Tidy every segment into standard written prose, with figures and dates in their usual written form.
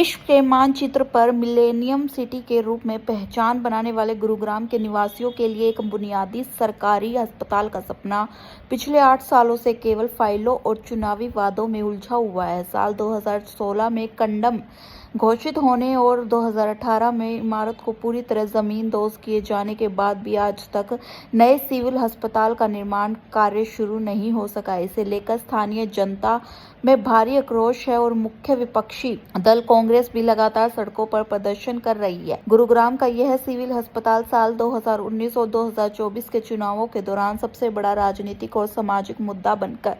विश्व के मानचित्र पर मिलेनियम सिटी के रूप में पहचान बनाने वाले गुरुग्राम के निवासियों के लिए एक बुनियादी सरकारी अस्पताल का सपना पिछले 8 सालों से केवल फाइलों और चुनावी वादों में उलझा हुआ है। साल 2016 में कंडम घोषित होने और 2018 में इमारत को पूरी तरह जमींदोज किए जाने के बाद भी आज तक नए सिविल अस्पताल का निर्माण कार्य शुरू नहीं हो सका। इसे लेकर स्थानीय जनता में भारी आक्रोश है और मुख्य विपक्षी दल कांग्रेस भी लगातार सड़कों पर प्रदर्शन कर रही है। गुरुग्राम का यह सिविल अस्पताल साल 2019 और 2024 के चुनावों के दौरान सबसे बड़ा राजनीतिक और सामाजिक मुद्दा बनकर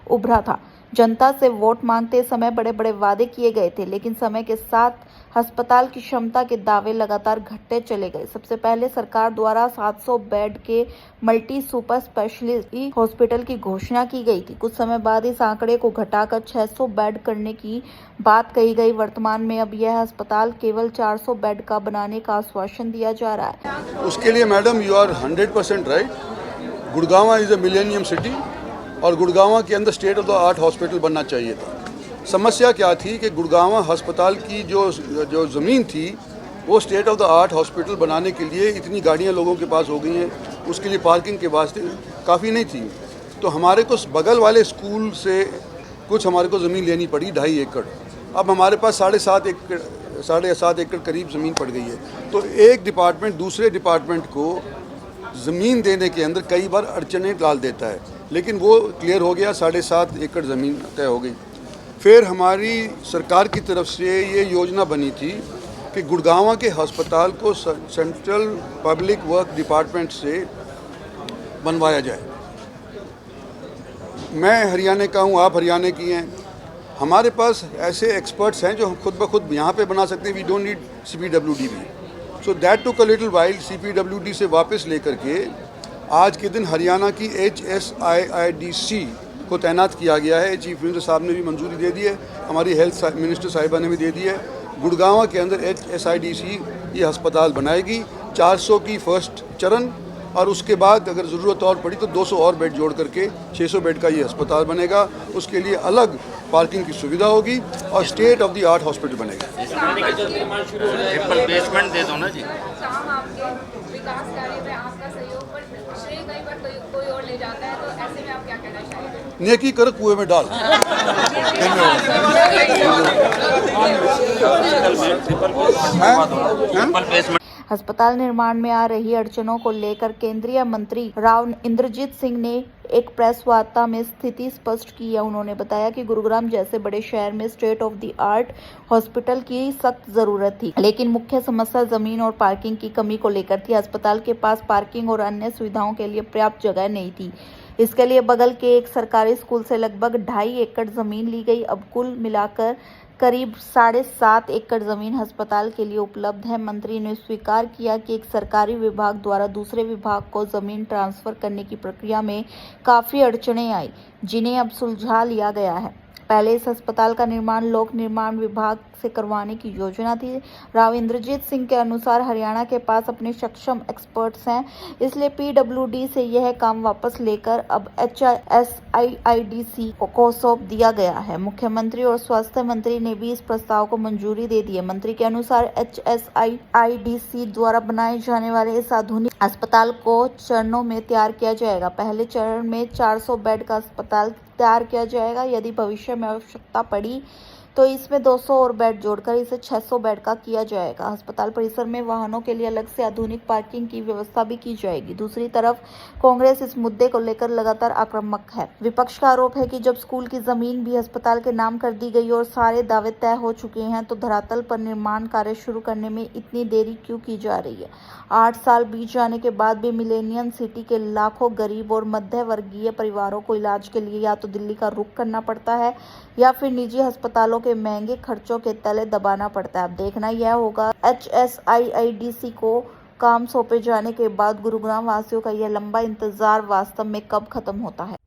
उभरा था। जनता से वोट मांगते समय बड़े बड़े वादे किए गए थे, लेकिन समय के साथ अस्पताल की क्षमता के दावे लगातार घटते चले गए। सबसे पहले सरकार द्वारा 700 बेड के मल्टी सुपर स्पेशलिटी हॉस्पिटल की घोषणा की गई थी। कुछ समय बाद इस आंकड़े को घटाकर 600 बेड करने की बात कही गई। वर्तमान में अब यह अस्पताल केवल 400 बेड का बनाने का आश्वासन दिया जा रहा है। उसके लिए madam you are 100% right. Gurgaon is a millennium city और गुड़गांव के अंदर state of the art hospital बनना चाहिए था। समस्या क्या थी कि गुड़गांव अस्पताल की जो ज़मीन थी वो state of the art hospital बनाने के लिए इतनी गाड़ियां लोगों के पास हो गई हैं, उसके लिए पार्किंग के वास्ते काफ़ी नहीं थी। तो हमारे को बगल वाले स्कूल से कुछ हमारे को ज़मीन लेनी पड़ी 2.5 एकड़। अब हमारे पास 7.5 एकड़ करीब ज़मीन पड़ गई है। तो एक डिपार्टमेंट दूसरे डिपार्टमेंट को ज़मीन देने के अंदर कई बार अड़चनें डाल देता है, लेकिन वो क्लियर हो गया। 7.5 एकड़ ज़मीन तय हो गई। फिर हमारी सरकार की तरफ से ये योजना बनी थी कि गुड़गांव के अस्पताल को सेंट्रल पब्लिक वर्क डिपार्टमेंट से बनवाया जाए। मैं हरियाणा का हूँ, आप हरियाणा की हैं। हमारे पास ऐसे एक्सपर्ट्स हैं जो हम खुद ब खुद यहाँ पे बना सकते हैं। वी डोंट नीड CPWD भी। So that took a little while. CPWD से वापस लेकर के आज के दिन हरियाणा की HSIIDC को तैनात किया गया है। चीफ मिनिस्टर साहब ने भी मंजूरी दे दी है, हमारी हेल्थ मिनिस्टर साहिबा ने भी दे दी है। गुड़गांव के अंदर HSIDC ये अस्पताल बनाएगी। 400 की फर्स्ट चरण और उसके बाद अगर ज़रूरत और पड़ी तो 200 और बेड जोड़ करके 600 बेड का ये अस्पताल बनेगा। उसके लिए अलग पार्किंग की सुविधा होगी और state of the art hospital बनेगा। बेसमेंट दे दो ना जी। विकास कार्य में आपका सहयोग पर श्रेय कई बार कोई और ले जाता है, तो ऐसे में आप क्या कहना चाहेंगे? नेकी कर कुएं में डाल। अस्पताल निर्माण में आ रही अड़चनों को लेकर केंद्रीय मंत्री राव इंद्रजीत सिंह ने एक प्रेस वार्ता में स्थिति स्पष्ट की है। उन्होंने बताया कि गुरुग्राम जैसे बड़े शहर में state of the art hospital की सख्त जरूरत थी, लेकिन मुख्य समस्या जमीन और पार्किंग की कमी को लेकर थी। अस्पताल के पास पार्किंग और अन्य सुविधाओं के लिए पर्याप्त जगह नहीं थी। इसके लिए बगल के एक सरकारी स्कूल से लगभग 2.5 एकड़ जमीन ली गई। अब कुल मिलाकर करीब 7.5 एकड़ जमीन अस्पताल के लिए उपलब्ध है। मंत्री ने स्वीकार किया कि एक सरकारी विभाग द्वारा दूसरे विभाग को जमीन ट्रांसफर करने की प्रक्रिया में काफी अड़चनें आई, जिन्हें अब सुलझा लिया गया है। पहले इस अस्पताल का निर्माण लोक निर्माण विभाग से करवाने की योजना थी। राव इंद्रजीत सिंह के अनुसार हरियाणा के पास अपने सक्षम एक्सपर्ट्स हैं, इसलिए PWD से यह काम वापस लेकर अब HSIIDC को सौंप दिया गया है। मुख्यमंत्री और स्वास्थ्य मंत्री ने भी इस प्रस्ताव को मंजूरी दे दी है। मंत्री के अनुसार HSIIDC द्वारा बनाए जाने वाले इस आधुनिक अस्पताल को चरणों में तैयार किया जाएगा। पहले चरण में 400 बेड का अस्पताल तैयार किया जाएगा। यदि भविष्य में आवश्यकता पड़ी तो इसमें 200 और बेड जोड़कर इसे 600 बेड का किया जाएगा। अस्पताल परिसर में वाहनों के लिए अलग से आधुनिक पार्किंग की व्यवस्था भी की जाएगी। दूसरी तरफ कांग्रेस इस मुद्दे को लेकर लगातार आक्रामक है। विपक्ष का आरोप है कि जब स्कूल की जमीन भी अस्पताल के नाम कर दी गई और सारे दावे तय हो चुके हैं, तो धरातल पर निर्माण कार्य शुरू करने में इतनी देरी क्यों की जा रही है? 8 साल बीत जाने के बाद भी मिलेनियम सिटी के लाखों गरीब और मध्य वर्गीय परिवारों को इलाज के लिए या तो दिल्ली का रुख करना पड़ता है या फिर निजी अस्पतालों के महंगे खर्चों के तले दबाना पड़ता है। अब देखना यह होगा HSIIDC को काम सौंपे जाने के बाद गुरुग्राम वासियों का यह लंबा इंतजार वास्तव में कब खत्म होता है।